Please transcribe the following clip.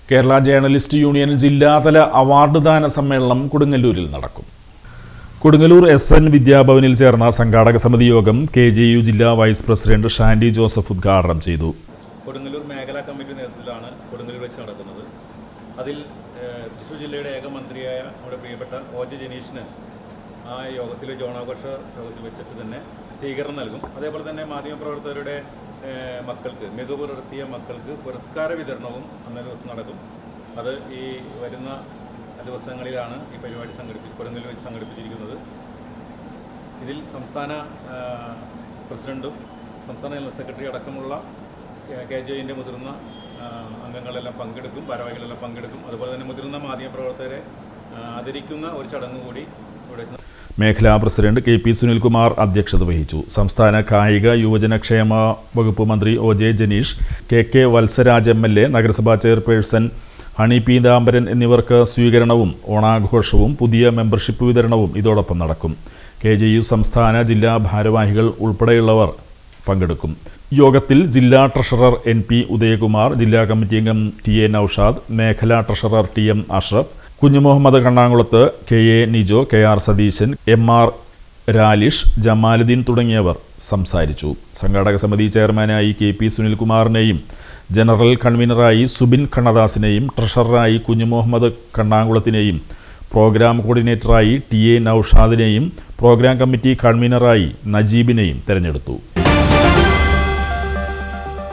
Kerala journalist union ജില്ലാതല award ദാന സമ്മേളനം കൊടുങ്ങല്ലൂരിൽ നടക്കും. കൊടുങ്ങല്ലൂർ SN വിദ്യാഭവനിൽ ചേർന്ന സംഘാടക സമിതി യോഗം KJU ജില്ലാ വൈസ് പ്രസിഡന്റ് ഷാൻഡി ജോസഫ് ഉദ്ഘാടനം ചെയ്തു. കൊടുങ്ങല്ലൂർ മേഖലാ കമ്മിറ്റി നേതൃത്വത്തിലാണ് കൊടുങ്ങല്ലൂർ വെച്ച് നടക്കുന്നത്. അതിൽ തൃശ്ശൂർ ജില്ലയുടെ ഏക മന്ത്രിയായ നമ്മുടെ പ്രിയപ്പെട്ട OJ ജനീഷിന് ആ യോഗത്തിൽ ഓണാഘോഷ യോഗത്തിൽ വെച്ചിട്ട് തന്നെ സ്വീകരണം നൽകും. അതേപോലെ തന്നെ മാധ്യമപ്രവർത്തകരുടെ മക്കൾക്ക്, മികവ് പുലർത്തിയ മക്കൾക്ക് പുരസ്കാര വിതരണവും അന്നേ ദിവസം നടക്കും. അത് ഈ വരുന്ന ദിവസങ്ങളിലാണ് ഈ പരിപാടി കൊടുങ്ങല്ലൂർ വെച്ച് സംഘടിപ്പിച്ചിരിക്കുന്നത്. ഇതിൽ സംസ്ഥാന പ്രസിഡന്റും സംസ്ഥാന ജനറൽ സെക്രട്ടറി അടക്കമുള്ള KJUവിൻ്റെ മുതിർന്ന അംഗങ്ങളെല്ലാം പങ്കെടുക്കും, ഭാരവാഹികളെല്ലാം പങ്കെടുക്കും. അതുപോലെ തന്നെ മുതിർന്ന മാധ്യമപ്രവർത്തകരെ ആദരിക്കുന്ന ഒരു ചടങ്ങ് കൂടി ഇവിടെ. മേഖലാ പ്രസിഡന്റ് KP സുനിൽകുമാർ അധ്യക്ഷത വഹിച്ചു. സംസ്ഥാന കായിക യുവജനക്ഷേമ വകുപ്പ് മന്ത്രി OJ Janeesh, KK Valsaraj MLA, നഗരസഭാ ചെയർപേഴ്സൺ ഹണി പീതാംബരൻ എന്നിവർക്ക് സ്വീകരണവും ഓണാഘോഷവും പുതിയ മെമ്പർഷിപ്പ് വിതരണവും ഇതോടൊപ്പം നടക്കും. KJU സംസ്ഥാന ജില്ലാ ഭാരവാഹികൾ ഉൾപ്പെടെയുള്ളവർ പങ്കെടുക്കും. യോഗത്തിൽ ജില്ലാ ട്രഷറർ NP ഉദയകുമാർ, ജില്ലാ കമ്മിറ്റി അംഗം TA നൌഷാദ്, മേഖലാ treasurer TM Ashraf, Kunjumuhammed Kannankulath, KA Nijo, KR Satheesan, MR Ralish, Jamaluddin തുടങ്ങിയവർ സംസാരിച്ചു. സംഘാടക സമിതി ചെയർമാനായി KP സുനിൽകുമാറിനെയും ജനറൽ കൺവീനറായി സുബിൻ കണ്ണദാസിനെയും ട്രഷററായി കുഞ്ഞുമുഹമ്മദ് കണ്ണാങ്കുളത്തിനെയും പ്രോഗ്രാം കോർഡിനേറ്ററായി TA നൌഷാദിനെയും പ്രോഗ്രാം കമ്മിറ്റി കൺവീനറായി നജീബിനെയും തെരഞ്ഞെടുത്തു.